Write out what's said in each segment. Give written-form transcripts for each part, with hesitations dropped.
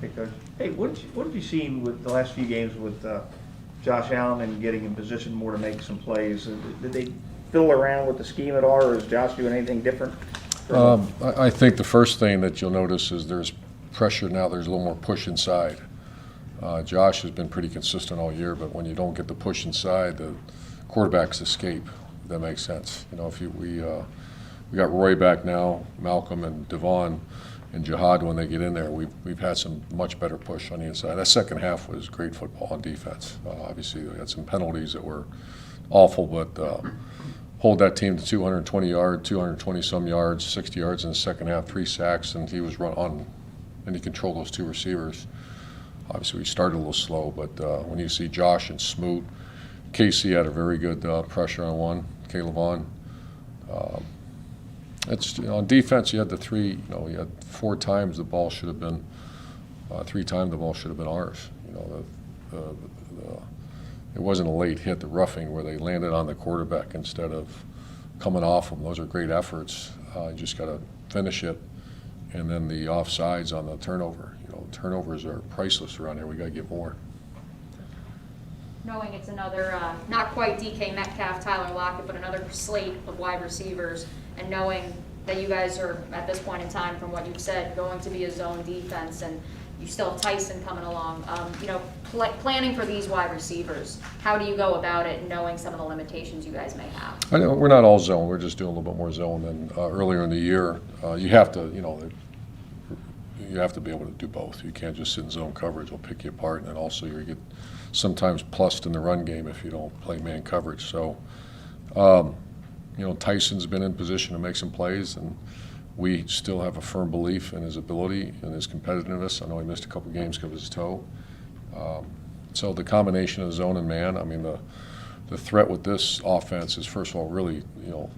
Hey, Coach. Hey, what have you seen with the last few games with Josh Allen and getting in position more to make some plays? Did they fiddle around with the scheme at all, or is Josh doing anything different? I think the first thing that you'll notice is there's pressure now. There's a little more push inside. Josh has been pretty consistent all year, but when you don't get the push inside, the quarterbacks escape. If that makes sense. You know, we got Roy back now, Malcolm and Devon and Jihad when they get in there. We've had some much better push on the inside. That second half was great football on defense. Obviously, we had some penalties that were awful, but hold that team to 220 yards, 220 some yards, 60 yards in the second half, 3 sacks, and he was run on, and he controlled those 2 receivers. Obviously, we started a little slow, but when you see Josh and Smoot, Casey had a very good pressure on one, Caleb Vaughn. It's, you know, on defense, you had the 3, you know, you had 4 times the ball should have been, 3 times the ball should have been ours. You know, it wasn't a late hit, the roughing, where they landed on the quarterback instead of coming off them. Those are great efforts. You just got to finish it. And then the offsides on the turnover. You know, turnovers are priceless around here. We got to get more. Knowing it's another, not quite DK Metcalf, Tyler Lockett, but another slate of wide receivers, and knowing that you guys are, at this point in time, from what you've said, going to be a zone defense, and you still have Tyson coming along, you know, planning for these wide receivers, how do you go about it, knowing some of the limitations you guys may have? I know we're not all zone. We're just doing a little bit more zone than earlier in the year. You have to, you know, you have to be able to do both. You can't just sit in zone coverage. It'll pick you apart, and then also you get sometimes plussed in the run game if you don't play man coverage. So, you know, Tyson's been in position to make some plays, and we still have a firm belief in his ability and his competitiveness. I know he missed a couple games because of his toe. So the combination of zone and man, I mean, the threat with this offense is, first of all, really, you know,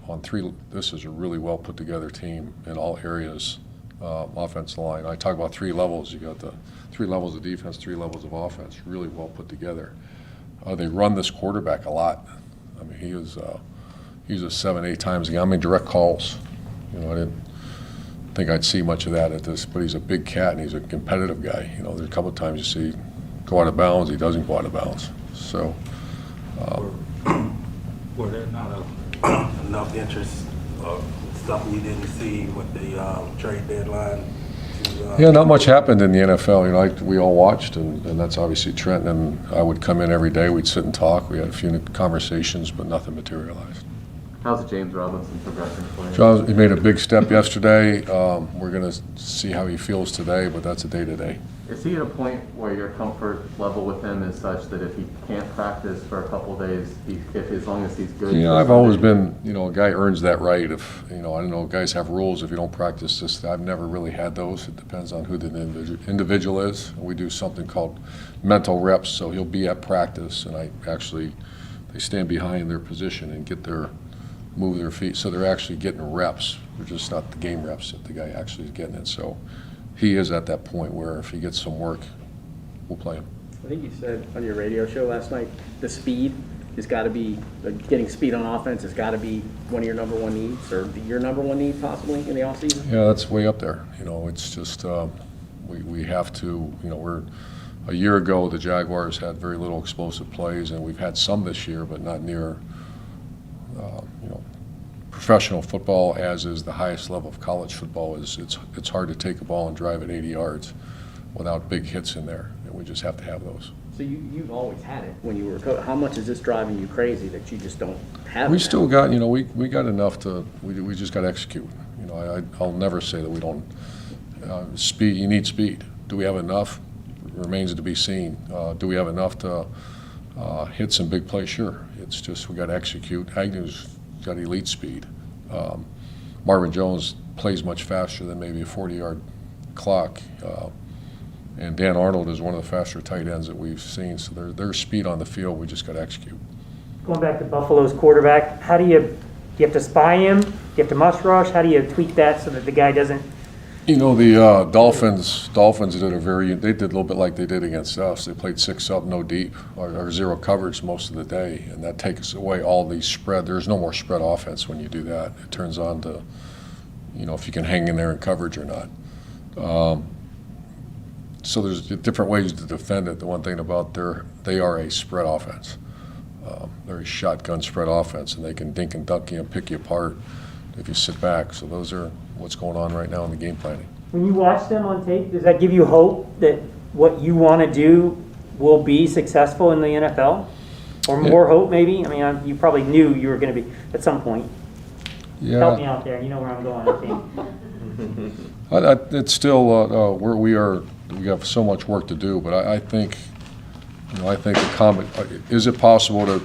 this is a really well put together team in all areas. Offensive line. I talk about 3 levels. You got the 3 levels of defense, 3 levels of offense. Really well put together. They run this quarterback a lot. I mean, he's a 7-8 times a game. I mean, direct calls. You know, I didn't think I'd see much of that at this, but he's a big cat and he's a competitive guy. You know, there's a couple of times you see go out of bounds, he doesn't go out of bounds. So, were there not enough interest or something you didn't see with the trade deadline? Yeah, not much happened in the NFL. You know, we all watched, and that's obviously Trent. And I would come in every day. We'd sit and talk. We had a few conversations, but nothing materialized. How's the James Robinson progression for you? John, he made a big step yesterday. We're going to see how he feels today, but that's a day-to-day. Is he at a point where your comfort level with him is such that if he can't practice for a couple of days, as long as he's good? You know, I've always been, you know, a guy earns that right. If, you know, I don't know, guys have rules if you don't practice this. I've never really had those. It depends on who the individual is. We do something called mental reps, so he'll be at practice, and they stand behind their position and move their feet, so they're actually getting reps. They're just not the game reps that the guy actually is getting it. So he is at that point where if he gets some work, we'll play him. I think you said on your radio show last night, the speed has got to be, getting speed on offense has got to be one of your number 1 needs, or your number 1 need possibly in the offseason? Yeah, that's way up there. You know, it's just we have to, you know, a year ago the Jaguars had very little explosive plays, and we've had some this year, but not near you know, professional football, as is the highest level of college football. It's hard to take a ball and drive it 80 yards without big hits in there, and we just have to have those. So you've always had it when you were a coach. How much is this driving you crazy that you just don't have it? We still got, you know, we got enough to, we just got to execute. You know, I'll never say that we don't. Speed, you need speed. Do we have enough? Remains to be seen. Do we have enough to hit some big plays? Sure. It's just we got to execute. Agnew's got elite speed. Marvin Jones plays much faster than maybe a 40-yard clock. And Dan Arnold is one of the faster tight ends that we've seen. So there's speed on the field. We just got to execute. Going back to Buffalo's quarterback, how do you have to spy him? Do you have to must rush? How do you tweak that so that the guy doesn't? You know, the Dolphins did they did a little bit like they did against us. They played 6 up, no deep, or 0 coverage most of the day, and that takes away all these spread. There's no more spread offense when you do that. It turns on to, you know, if you can hang in there in coverage or not. So there's different ways to defend it. The one thing about they are a spread offense. They're a shotgun spread offense, and they can dink and dunk you and pick you apart if you sit back. So those are what's going on right now in the game planning. When you watch them on tape, does that give you hope that what you want to do will be successful in the NFL? Or more hope, maybe? I mean, you probably knew you were going to be at some point. Yeah. Help me out there. You know where I'm going, I think. It's still where we are. We have so much work to do, but I think, is it possible to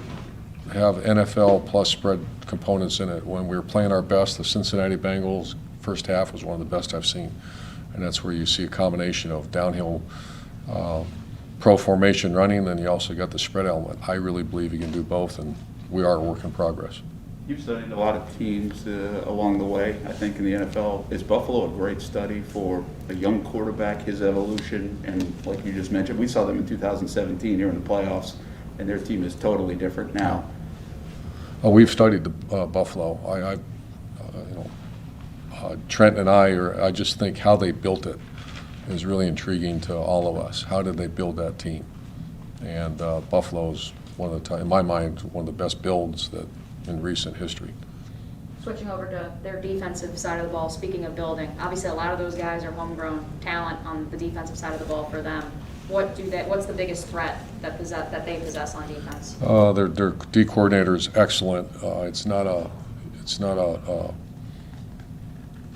have NFL plus spread components in it? When we were playing our best, the Cincinnati Bengals first half was one of the best I've seen, and that's where you see a combination of downhill pro formation running, and you also got the spread element. I really believe you can do both, and we are a work in progress. You've studied a lot of teams along the way, I think, in the NFL. Is Buffalo a great study for a young quarterback, his evolution? And like you just mentioned, we saw them in 2017 here in the playoffs, and their team is totally different now. We've studied the Buffalo. Trent and I just think how they built it is really intriguing to all of us. How did they build that team? And Buffalo's in my mind, one of the best builds that in recent history. Switching over to their defensive side of the ball, speaking of building, obviously a lot of those guys are homegrown talent on the defensive side of the ball for them. What's the biggest threat that they possess on defense? Their D coordinator is excellent. It's not a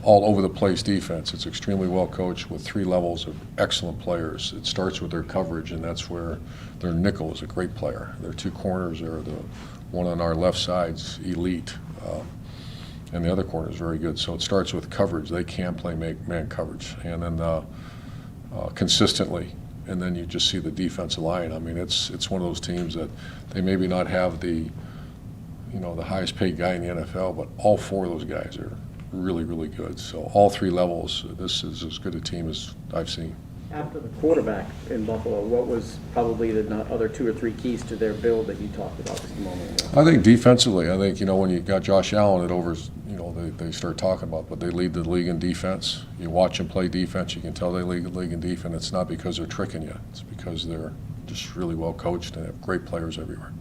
all over the place defense. It's extremely well coached with 3 levels of excellent players. It starts with their coverage, and that's where their nickel is a great player. Their 2 corners are the one on our left side's elite, and the other corner is very good. So it starts with coverage. They can play man coverage, and then consistently. And then you just see the defensive line. I mean, it's one of those teams that they maybe not have the highest paid guy in the NFL, but all 4 of those guys are really, really good. So all 3 levels, this is as good a team as I've seen. After the quarterback in Buffalo, what was probably the other 2 or 3 keys to their build that you talked about just a moment ago? I think defensively, when you got Josh Allen, they start talking about, but they lead the league in defense. You watch them play defense, you can tell they lead the league in defense. It's not because they're tricking you. It's because they're just really well coached and have great players everywhere.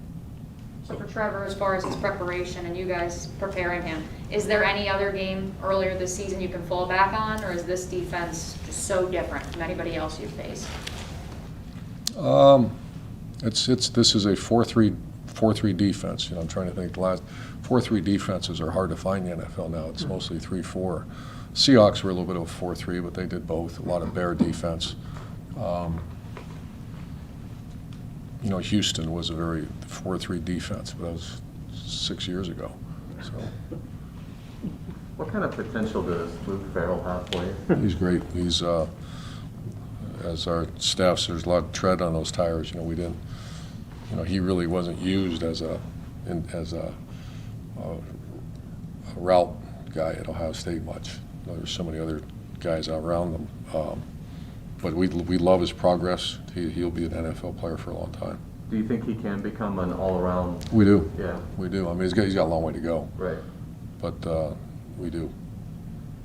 So for Trevor, as far as his preparation and you guys preparing him, is there any other game earlier this season you can fall back on, or is this defense just so different from anybody else you've faced? This is a 4-3 defense. I'm trying to think. The last 4-3 defenses are hard to find in the NFL now. It's mostly 3-4. Seahawks were a little bit of a 4-3, but they did both. A lot of bear defense. Houston was a very 4-3 defense, but that was 6 years ago. So What kind of potential does Luke Farrell have for you? he's great. He's as our staff says, there's a lot of tread on those tires. We didn't. He really wasn't used as a route guy at Ohio State much. There's so many other guys out around them. But we love his progress. He'll be an NFL player for a long time. Do you think he can become an all-around? We do. Yeah. We do. I mean, he's got a long way to go. Right. But we do.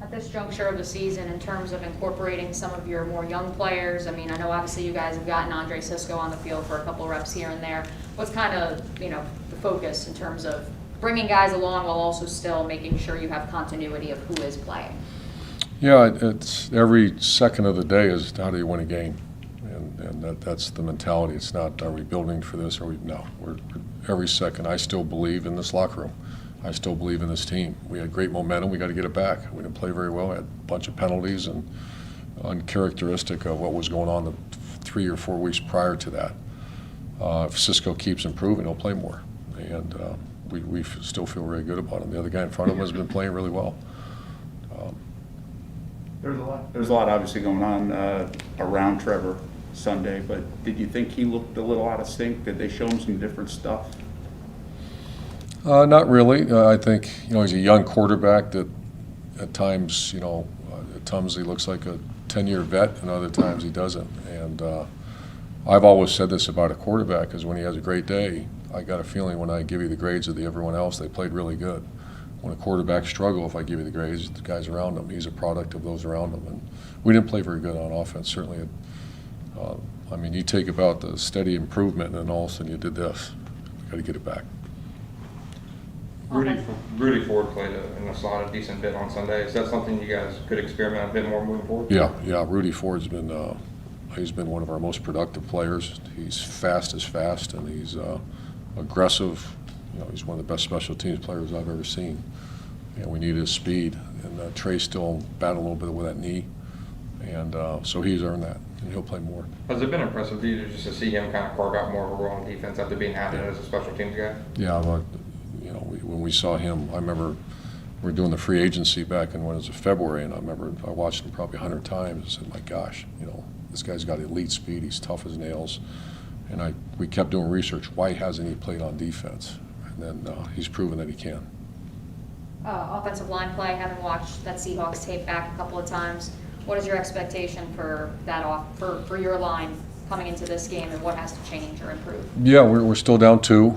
At this juncture of the season, in terms of incorporating some of your more young players, I mean, I know obviously you guys have gotten Andre Cisco on the field for a couple reps here and there. What's kind of, the focus in terms of bringing guys along while also still making sure you have continuity of who is playing? Yeah, it's every second of the day is how do you win a game, and that's the mentality. It's not are we building for this or no. We're every second. I still believe in this locker room. I still believe in this team. We had great momentum. We got to get it back. We didn't play very well. We had a bunch of penalties and uncharacteristic of what was going on the 3 or 4 weeks prior to that. If Cisco keeps improving, he'll play more, and we still feel very good about him. The other guy in front of him has been playing really well. There's a lot obviously going on around Trevor Sunday, but did you think he looked a little out of sync? Did they show him some different stuff? Not really. I think he's a young quarterback that at times at times he looks like a 10-year vet, and other times he doesn't. And I've always said this about a quarterback: is when he has a great day, I got a feeling when I give you the grades of everyone else, they played really good. When a quarterback struggle, if I give you the grades, the guys around him, he's a product of those around him. And we didn't play very good on offense. Certainly I mean, you take about the steady improvement, and then all of a sudden you did this. Got to get it back. Rudy Ford played in the slot a decent bit on Sunday. Is that something you guys could experiment a bit more moving forward? Yeah. Rudy Ford's been he's been one of our most productive players. He's fast as fast, and he's aggressive. You know, he's one of the best special teams players I've ever seen. And we need his speed. And Trey's still battling a little bit with that knee, and so he's earned that, and he'll play more. Has it been impressive to you just to see him kind of carve out more of a role on defense after being added as a special teams guy? Yeah, but you know, when we saw him, I remember we were doing the free agency back in when it was February, and I remember I watched him probably 100 times and said, "My gosh, you know, this guy's got elite speed. He's tough as nails." And we kept doing research. Why hasn't he played on defense? And then he's proven that he can. Offensive line play, having watched that Seahawks tape back a couple of times, what is your expectation for that for your line coming into this game, and what has to change or improve? Yeah, we're still down 2.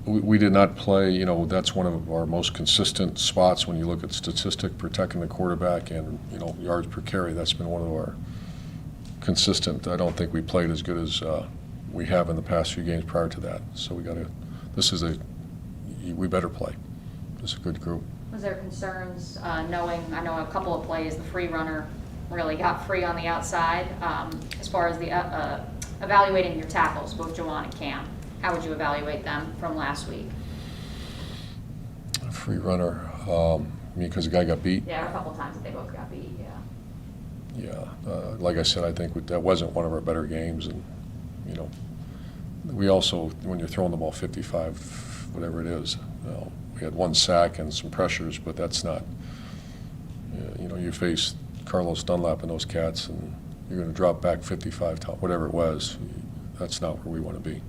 We did not play, you know, that's one of our most consistent spots when you look at statistic, protecting the quarterback and, you know, yards per carry. That's been one of our consistent. I don't think we played as good as we have in the past few games prior to that. So we better play. It's a good group. Was there concerns knowing, I know a couple of plays, the free runner really got free on the outside, as far as the evaluating your tackles, both Juwan and Cam? How would you evaluate them from last week? A free runner, because the guy got beat? Yeah, a couple of times that they both got beat, yeah. Yeah, like I said, I think that wasn't one of our better games, and, you know, we also, when you're throwing the ball 55, whatever it is, you know, we had 1 sack and some pressures, but that's not, you know, you face Carlos Dunlap and those cats, and you're going to drop back 55, whatever it was. That's not where we want to be.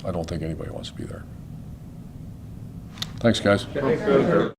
I don't think anybody wants to be there. Thanks, guys. Thanks, Coach.